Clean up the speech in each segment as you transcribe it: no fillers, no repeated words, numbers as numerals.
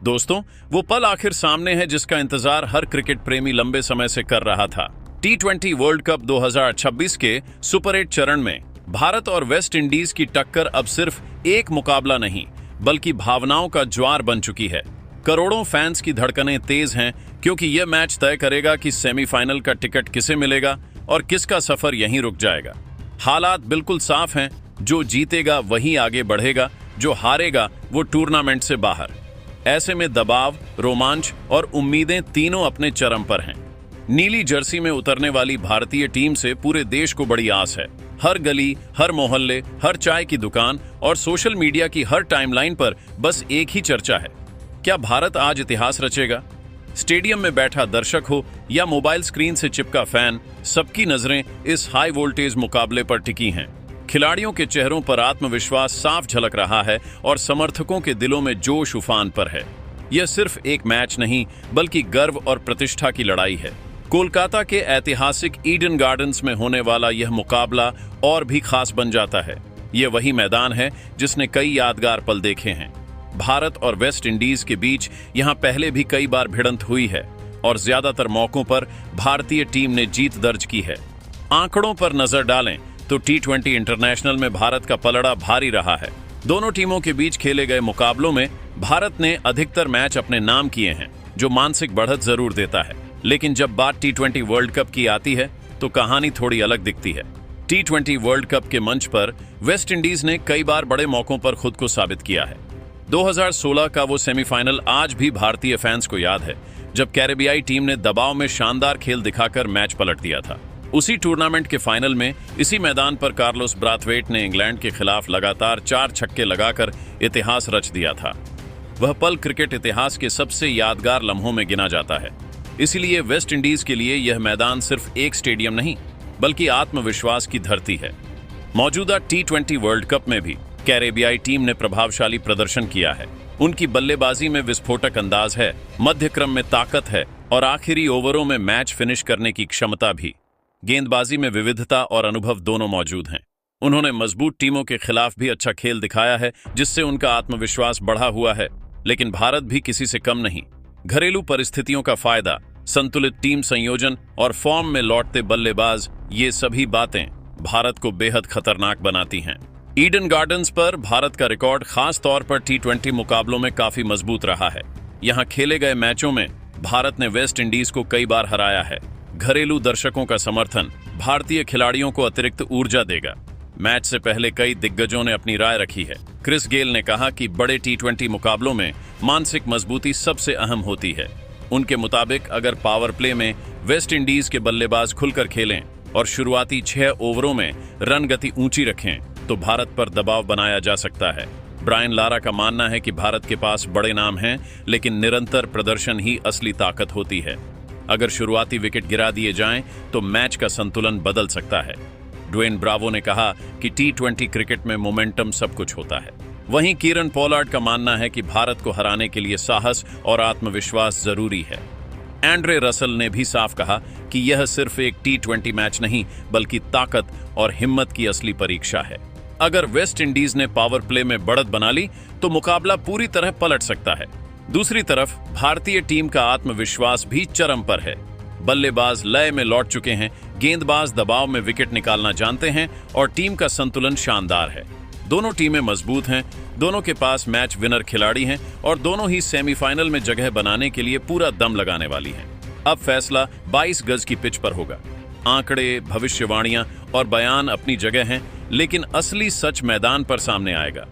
दोस्तों, वो पल आखिर सामने है जिसका इंतजार हर क्रिकेट प्रेमी लंबे समय से कर रहा था। T20 वर्ल्ड कप 2026 के सुपर 8 चरण में भारत और वेस्ट इंडीज की टक्कर अब सिर्फ एक मुकाबला नहीं, बल्कि भावनाओं का ज्वार बन चुकी है। करोड़ों फैंस की धड़कनें तेज हैं, क्योंकि यह मैच तय करेगा कि सेमीफाइनल का टिकट किसे मिलेगा और किसका सफर यहीं रुक जाएगा। हालात बिल्कुल साफ हैं, जो जीतेगा वही आगे बढ़ेगा, जो हारेगा वो टूर्नामेंट से बाहर। ऐसे में दबाव, रोमांच और उम्मीदें तीनों अपने चरम पर हैं। नीली जर्सी में उतरने वाली भारतीय टीम से पूरे देश को बड़ी आस है। हर गली, हर मोहल्ले, हर चाय की दुकान और सोशल मीडिया की हर टाइमलाइन पर बस एक ही चर्चा है, क्या भारत आज इतिहास रचेगा? स्टेडियम में बैठा दर्शक हो या मोबाइल स्क्रीन से चिपका फैन, सबकी नजरें इस हाई वोल्टेज मुकाबले पर टिकी हैं। खिलाड़ियों के चेहरों पर आत्मविश्वास साफ झलक रहा है और समर्थकों के दिलों में जोश उफान पर है। यह सिर्फ एक मैच नहीं, बल्कि गर्व और प्रतिष्ठा की लड़ाई है। कोलकाता के ऐतिहासिक ईडन गार्डन्स में होने वाला यह मुकाबला और भी खास बन जाता है। यह वही मैदान है जिसने कई यादगार पल देखे हैं। भारत और वेस्ट इंडीज के बीच यहां पहले भी कई बार भिड़ंत हुई है और ज्यादातर मौकों पर भारतीय टीम ने जीत दर्ज की है। आंकड़ों पर नजर डालें तो T20 इंटरनेशनल में भारत का पलड़ा भारी रहा है। दोनों टीमों के बीच खेले गए मुकाबलों में भारत ने अधिकतर मैच अपने नाम किए हैं, जो मानसिक बढ़त जरूर देता है। लेकिन जब बात T20 वर्ल्ड कप की आती है तो कहानी थोड़ी अलग दिखती है। T20 वर्ल्ड कप के मंच पर वेस्ट इंडीज ने कई बार बड़े मौकों पर खुद को साबित किया है। 2016 का वो सेमीफाइनल आज भी भारतीय फैंस को याद है, जब कैरेबियाई टीम ने दबाव में शानदार खेल दिखाकर मैच पलट दिया था। उसी टूर्नामेंट के फाइनल में इसी मैदान पर कार्लोस ब्राथवेट ने इंग्लैंड के खिलाफ लगातार 4 छक्के लगाकर इतिहास रच दिया था। वह पल क्रिकेट इतिहास के सबसे यादगार लम्हों में गिना जाता है। इसीलिए वेस्ट इंडीज के लिए यह मैदान सिर्फ एक स्टेडियम नहीं, बल्कि आत्मविश्वास की धरती है। मौजूदा T20 वर्ल्ड कप में भी कैरेबियाई टीम ने प्रभावशाली प्रदर्शन किया है। उनकी बल्लेबाजी में विस्फोटक अंदाज है, मध्य क्रम में ताकत है और आखिरी ओवरों में मैच फिनिश करने की क्षमता भी। गेंदबाजी में विविधता और अनुभव दोनों मौजूद हैं। उन्होंने मजबूत टीमों के खिलाफ भी अच्छा खेल दिखाया है, जिससे उनका आत्मविश्वास बढ़ा हुआ है। लेकिन भारत भी किसी से कम नहीं। घरेलू परिस्थितियों का फायदा, संतुलित टीम संयोजन और फॉर्म में लौटते बल्लेबाज, ये सभी बातें भारत को बेहद खतरनाक बनाती हैं। ईडन गार्डन्स पर भारत का रिकॉर्ड खास तौर पर T20 मुकाबलों में काफी मजबूत रहा है। यहां खेले गए मैचों में भारत ने वेस्ट इंडीज को कई बार हराया है। घरेलू दर्शकों का समर्थन भारतीय खिलाड़ियों को अतिरिक्त ऊर्जा देगा। मैच से पहले कई दिग्गजों ने अपनी राय रखी है। क्रिस गेल ने कहा कि बड़े T20 मुकाबलों में मानसिक मजबूती सबसे अहम होती है। उनके मुताबिक अगर पावर प्ले में वेस्ट इंडीज के बल्लेबाज खुलकर खेलें और शुरुआती 6 ओवरों में रन गति ऊंची रखें तो भारत पर दबाव बनाया जा सकता है। ब्रायन लारा का मानना है कि भारत के पास बड़े नाम हैं, लेकिन निरंतर प्रदर्शन ही असली ताकत होती है। अगर शुरुआती विकेट गिरा दिए जाएं तो मैच का संतुलन बदल सकता है। ड्वेन ब्रावो ने कहा कि T20 क्रिकेट में मोमेंटम सब कुछ होता है। वहीं कीरन पोलार्ड का मानना है कि भारत को हराने के लिए साहस और आत्मविश्वास जरूरी है। एंड्रे रसल ने भी साफ कहा कि यह सिर्फ एक T20 मैच नहीं, बल्कि ताकत और हिम्मत की असली परीक्षा है। अगर वेस्ट इंडीज ने पावर प्ले में बढ़त बना ली तो मुकाबला पूरी तरह पलट सकता है। दूसरी तरफ भारतीय टीम का आत्मविश्वास भी चरम पर है। बल्लेबाज लय में लौट चुके हैं, गेंदबाज दबाव में विकेट निकालना जानते हैं और टीम का संतुलन शानदार है। दोनों टीमें मजबूत हैं, दोनों के पास मैच विनर खिलाड़ी हैं और दोनों ही सेमीफाइनल में जगह बनाने के लिए पूरा दम लगाने वाली हैं। अब फैसला 22 गज की पिच पर होगा। आंकड़े, भविष्यवाणियां और बयान अपनी जगह हैं, लेकिन असली सच मैदान पर सामने आएगा।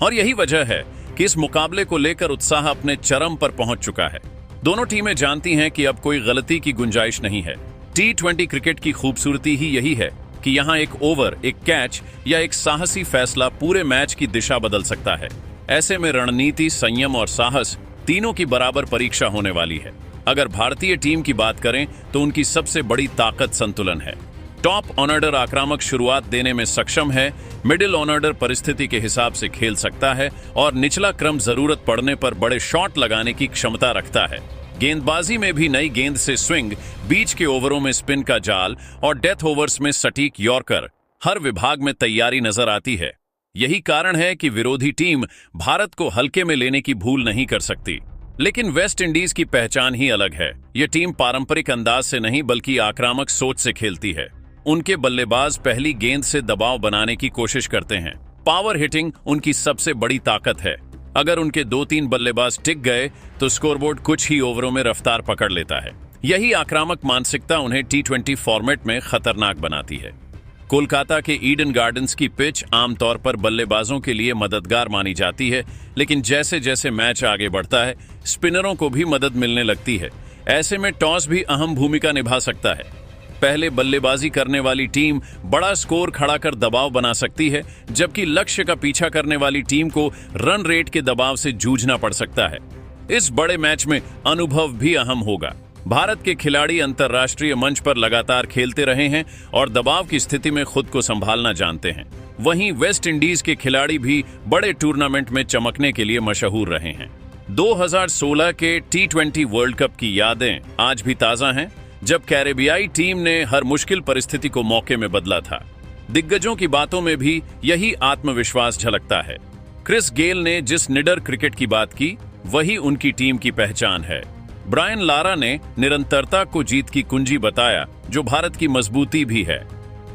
और यही वजह है कि इस मुकाबले को लेकर उत्साह अपने चरम पर पहुंच चुका है। दोनों टीमें जानती हैं कि अब कोई गलती की गुंजाइश नहीं है। T20 क्रिकेट की खूबसूरती ही यही है कि यहाँ एक ओवर, एक कैच या एक साहसी फैसला पूरे मैच की दिशा बदल सकता है। ऐसे में रणनीति, संयम और साहस तीनों की बराबर परीक्षा होने वाली है। अगर भारतीय टीम की बात करें तो उनकी सबसे बड़ी ताकत संतुलन है। टॉप ऑर्डर आक्रामक शुरुआत देने में सक्षम है, मिडिल ऑर्डर परिस्थिति के हिसाब से खेल सकता है और निचला क्रम जरूरत पड़ने पर बड़े शॉट लगाने की क्षमता रखता है। गेंदबाजी में भी नई गेंद से स्विंग, बीच के ओवरों में स्पिन का जाल और डेथ ओवर्स में सटीक यॉर्कर, हर विभाग में तैयारी नजर आती है। यही कारण है कि विरोधी टीम भारत को हल्के में लेने की भूल नहीं कर सकती। लेकिन वेस्ट इंडीज की पहचान ही अलग है। ये टीम पारंपरिक अंदाज से नहीं बल्कि आक्रामक सोच से खेलती है। उनके बल्लेबाज पहली गेंद से दबाव बनाने की कोशिश करते हैं। पावर हिटिंग उनकी सबसे बड़ी ताकत है। अगर उनके 2-3 बल्लेबाज टिक गए तो स्कोरबोर्ड कुछ ही ओवरों में रफ्तार पकड़ लेता है। यही आक्रामक मानसिकता उन्हें T20 फॉर्मेट में खतरनाक बनाती है। कोलकाता के ईडन गार्डन्स की पिच आमतौर पर बल्लेबाजों के लिए मददगार मानी जाती है, लेकिन जैसे जैसे मैच आगे बढ़ता है स्पिनरों को भी मदद मिलने लगती है। ऐसे में टॉस भी अहम भूमिका निभा सकता है। पहले बल्लेबाजी करने वाली टीम बड़ा स्कोर खड़ा कर दबाव बना सकती है, जबकि लक्ष्य का पीछा करने वाली टीम को रन रेट के दबाव से जूझना पड़ सकता है। इस बड़े मैच में अनुभव भी अहम होगा। भारत के खिलाड़ी अंतर्राष्ट्रीय मंच पर लगातार खेलते रहे हैं और दबाव की स्थिति में खुद को संभालना जानते हैं। वहीं वेस्ट इंडीज के खिलाड़ी भी बड़े टूर्नामेंट में चमकने के लिए मशहूर रहे हैं। 2016 के T20 वर्ल्ड कप की यादें आज भी ताजा हैं, जब कैरेबियाई टीम ने हर मुश्किल परिस्थिति को मौके में बदला था। दिग्गजों की बातों में भी यही आत्मविश्वास झलकता है। क्रिस गेल ने जिस निडर क्रिकेट की बात की, वही उनकी टीम की पहचान है। ब्रायन लारा ने निरंतरता को जीत की कुंजी बताया, जो भारत की मजबूती भी है।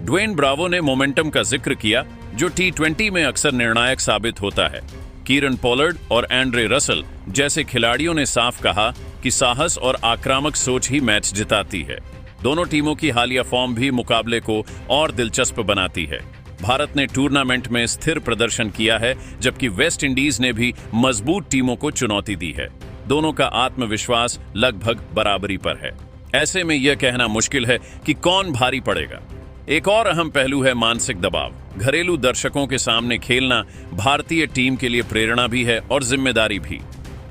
ड्वेन ब्रावो ने मोमेंटम का जिक्र किया, जो T20 में अक्सर निर्णायक साबित होता है। कीरन पोलार्ड और एंड्रे रसल जैसे खिलाड़ियों ने साफ कहा कि साहस और आक्रामक सोच ही मैच जिताती है। दोनों टीमों की हालिया फॉर्म भी मुकाबले को और दिलचस्प बनाती है। भारत ने टूर्नामेंट में स्थिर प्रदर्शन किया है, जबकि वेस्ट इंडीज ने भी मजबूत टीमों को चुनौती दी है। दोनों का आत्मविश्वास लगभग बराबरी पर है। ऐसे में यह कहना मुश्किल है कि कौन भारी पड़ेगा। एक और अहम पहलू है मानसिक दबाव। घरेलू दर्शकों के सामने खेलना भारतीय टीम के लिए प्रेरणा भी है और जिम्मेदारी भी।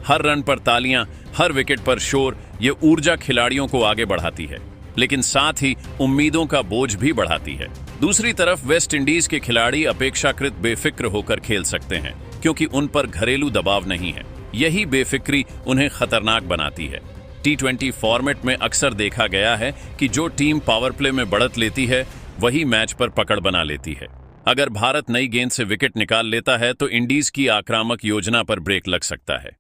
हर रन पर तालियां, हर विकेट पर शोर, ये ऊर्जा खिलाड़ियों को आगे बढ़ाती है, लेकिन साथ ही उम्मीदों का बोझ भी बढ़ाती है। दूसरी तरफ वेस्ट इंडीज के खिलाड़ी अपेक्षाकृत बेफिक्र होकर खेल सकते हैं, क्योंकि उन पर घरेलू दबाव नहीं है। यही बेफिक्री उन्हें खतरनाक बनाती है। T20 फॉर्मेट में अक्सर देखा गया है कि जो टीम पावर प्ले में बढ़त लेती है वही मैच पर पकड़ बना लेती है। अगर भारत नई गेंद से विकेट निकाल लेता है तो इंडीज की आक्रामक योजना पर ब्रेक लग सकता है,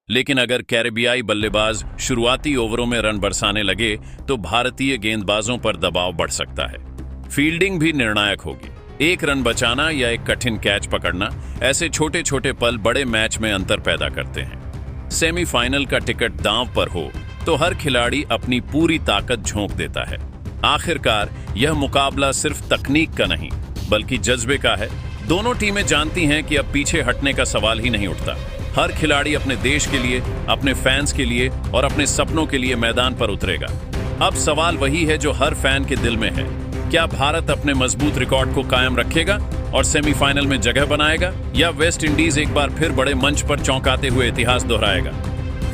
लेकिन अगर कैरेबियाई बल्लेबाज शुरुआती ओवरों में रन बरसाने लगे तो भारतीय गेंदबाजों पर दबाव बढ़ सकता है। फील्डिंग भी निर्णायक होगी। एक रन बचाना या एक कठिन कैच पकड़ना, ऐसे छोटे छोटे पल बड़े मैच में अंतर पैदा करते हैं। सेमीफाइनल का टिकट दांव पर हो तो हर खिलाड़ी अपनी पूरी ताकत झोंक देता है। आखिरकार यह मुकाबला सिर्फ तकनीक का नहीं बल्कि जज्बे का है। दोनों टीमें जानती हैं कि अब पीछे हटने का सवाल ही नहीं उठता। हर खिलाड़ी अपने देश के लिए, अपने फैंस के लिए और अपने सपनों के लिए मैदान पर उतरेगा। अब सवाल वही है जो हर फैन के दिल में है, क्या भारत अपने मजबूत रिकॉर्ड को कायम रखेगा और सेमीफाइनल में जगह बनाएगा, या वेस्ट इंडीज एक बार फिर बड़े मंच पर चौंकाते हुए इतिहास दोहराएगा?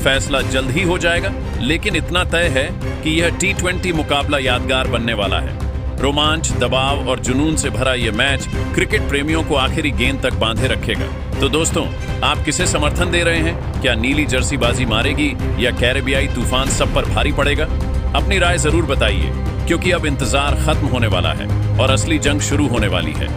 फैसला जल्द ही हो जाएगा, लेकिन इतना तय है कि यह T20 मुकाबला यादगार बनने वाला है। रोमांच, दबाव और जुनून से भरा यह मैच क्रिकेट प्रेमियों को आखिरी गेंद तक बांधे रखेगा। तो दोस्तों, आप किसे समर्थन दे रहे हैं? क्या नीली जर्सी बाजी मारेगी या कैरेबियाई तूफान सब पर भारी पड़ेगा? अपनी राय जरूर बताइए, क्योंकि अब इंतजार खत्म होने वाला है और असली जंग शुरू होने वाली है।